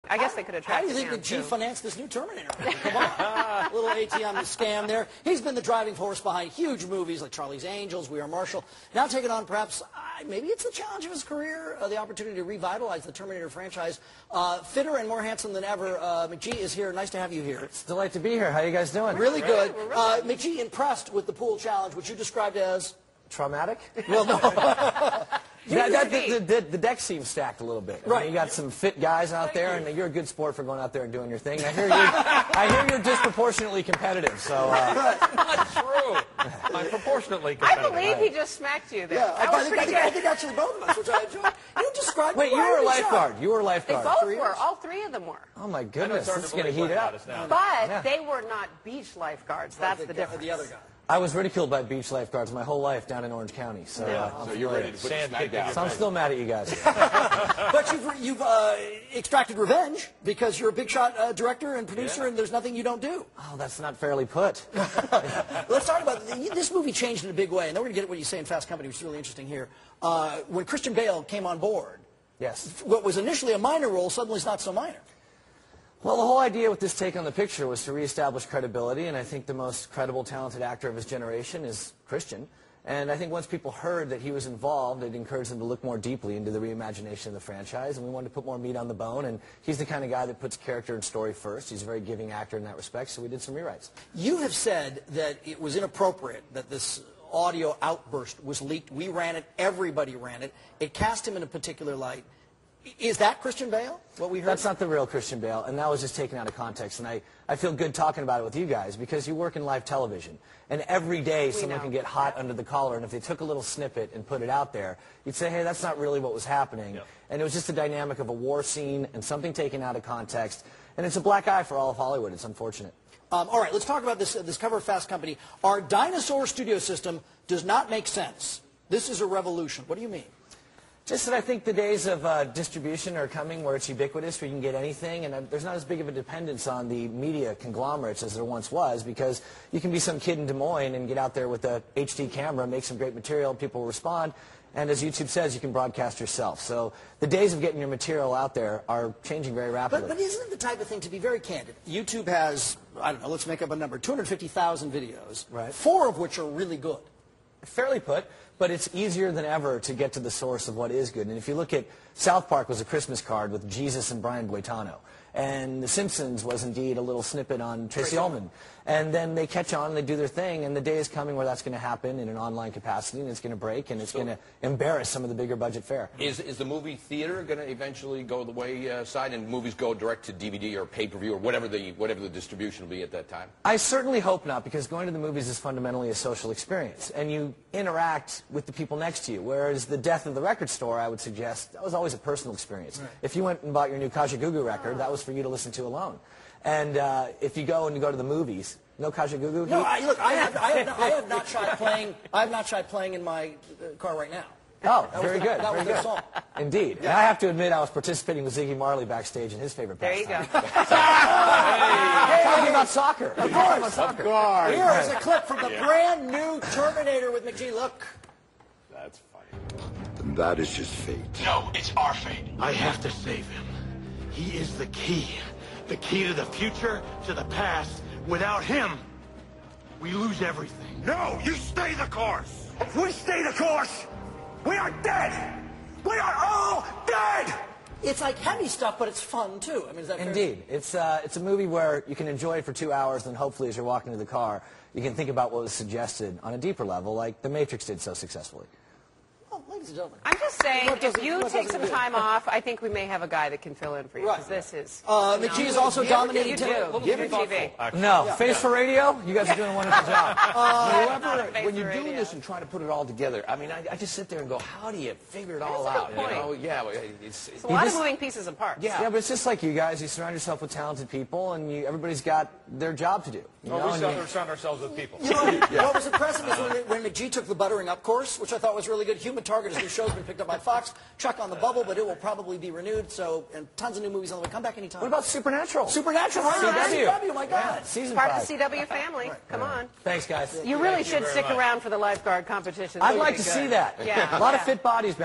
I guess they could have tracked How do you think McG financed this new Terminator? Come on. A little ATM scam there. He's been the driving force behind huge movies like Charlie's Angels, We Are Marshall. Now taking on perhaps, maybe it's the challenge of his career, the opportunity to revitalize the Terminator franchise. Fitter and more handsome than ever, McG is here. Nice to have you here. It's a delight to be here. How you guys doing? Really good. McG impressed with the pool challenge, which you described as... Traumatic? Well, no. The deck seems stacked a little bit. Right. I mean, you got some fit guys out there, and you're a good sport for going out there and doing your thing. I hear you're disproportionately competitive. So not true. I'm proportionately competitive. I believe he just smacked you there. Yeah, I think actually both of us, which I enjoyed. You described. Wait, you were a lifeguard. You were a lifeguard. They both were. All three of them were. Oh my goodness, this is going to heat it up. But they were not beach lifeguards. That's the difference. The other guy. I was ridiculed by beach lifeguards my whole life down in Orange County. So, so you're ready to put the smack down. So I'm still mad at you guys. But you've extracted revenge because you're a big shot director and producer, and there's nothing you don't do. Oh, that's not fairly put. Let's talk about this movie changed in a big way, and then we're going to get what you say in Fast Company, which is really interesting here. When Christian Bale came on board, yes, what was initially a minor role suddenly is not so minor. Well, the whole idea with this take on the picture was to reestablish credibility, and I think the most credible, talented actor of his generation is Christian. And I think once people heard that he was involved, it encouraged them to look more deeply into the reimagination of the franchise, and we wanted to put more meat on the bone, and he's the kind of guy that puts character and story first. He's a very giving actor in that respect, so we did some rewrites. You have said that it was inappropriate that this audio outburst was leaked. We ran it. Everybody ran it. It cast him in a particular light. Is that Christian Bale, what we heard? That's not the real Christian Bale, and that was just taken out of context. And I feel good talking about it with you guys because you work in live television, and every day someone can get hot under the collar, and if they took a little snippet and put it out there, you'd say, hey, that's not really what was happening. Yep. And it was just the dynamic of a war scene and something taken out of context, and it's a black eye for all of Hollywood. It's unfortunate. All right, let's talk about this cover of Fast Company. Our dinosaur studio system does not make sense. This is a revolution. What do you mean? Just that I think the days of distribution are coming where it's ubiquitous, where you can get anything, and there's not as big of a dependence on the media conglomerates as there once was, because you can be some kid in Des Moines and get out there with a HD camera, make some great material, people will respond, and as YouTube says, you can broadcast yourself. So the days of getting your material out there are changing very rapidly. But isn't it the type of thing, to be very candid, YouTube has, I don't know, let's make up a number, 250,000 videos, right, 4 of which are really good. Fairly put, but it's easier than ever to get to the source of what is good. And if you look at South Park was a Christmas card with Jesus and Brian Boitano. And The Simpsons was indeed a little snippet on Tracy Ullman. And then they catch on and they do their thing, and the day is coming where that's going to happen in an online capacity, and it's going to break, and it's going to embarrass some of the bigger budget fare. Is the movie theater going to eventually go the wayside and movies go direct to DVD or pay-per-view or whatever the distribution will be at that time? I certainly hope not, because going to the movies is fundamentally a social experience, and you interact with the people next to you, whereas the death of the record store, I would suggest, that was always a personal experience. Right. If you went and bought your new Kajagoogoo record, that was for you to listen to alone. And if you go to the movies, no Kajagoogoo? No, look, I have not tried playing in my car right now. Oh, very good. That was the song. Indeed. Yeah. And I have to admit, I was participating with Ziggy Marley backstage in his favorite pastime. There you go. Talking about soccer. Of course. Of course. Here is a clip from the brand new Terminator with McG. Look. That's funny. And that is just fate. No, it's our fate. I have to save him. He is the key. The key to the future, to the past. Without him, we lose everything. No, you stay the course. If we stay the course, we are dead. We are all dead. It's like heavy stuff, but it's fun too. I mean, is that fair? Indeed. It's a movie where you can enjoy it for 2 hours, and hopefully as you're walking to the car, you can think about what was suggested on a deeper level, like The Matrix did so successfully. Ladies and gentlemen. I'm just saying, if you take some time off, I think we may have a guy that can fill in for you. Because this is... McG is also dominating TV. No, face for radio? You guys are doing a wonderful job. When you're doing this and trying to put it all together, I mean, I just sit there and go, how do you figure it all out? You know? Yeah, it's a lot of moving pieces and parts. Yeah, but it's just like you guys. You surround yourself with talented people, and everybody's got their job to do. We surround ourselves with people. You know, what was impressive is when McG took the buttering up course, which I thought was really good. Human Target, his new show's been picked up by Fox. Chuck on the Bubble, but it will probably be renewed. So, and tons of new movies on the way. Come back anytime. What about Supernatural? Supernatural, CW. My God. Season Part 5. of the CW family. Come on. Thanks, guys. You really should stick around for the lifeguard competition. I'd like to see that. Yeah. A lot of fit bodies bound.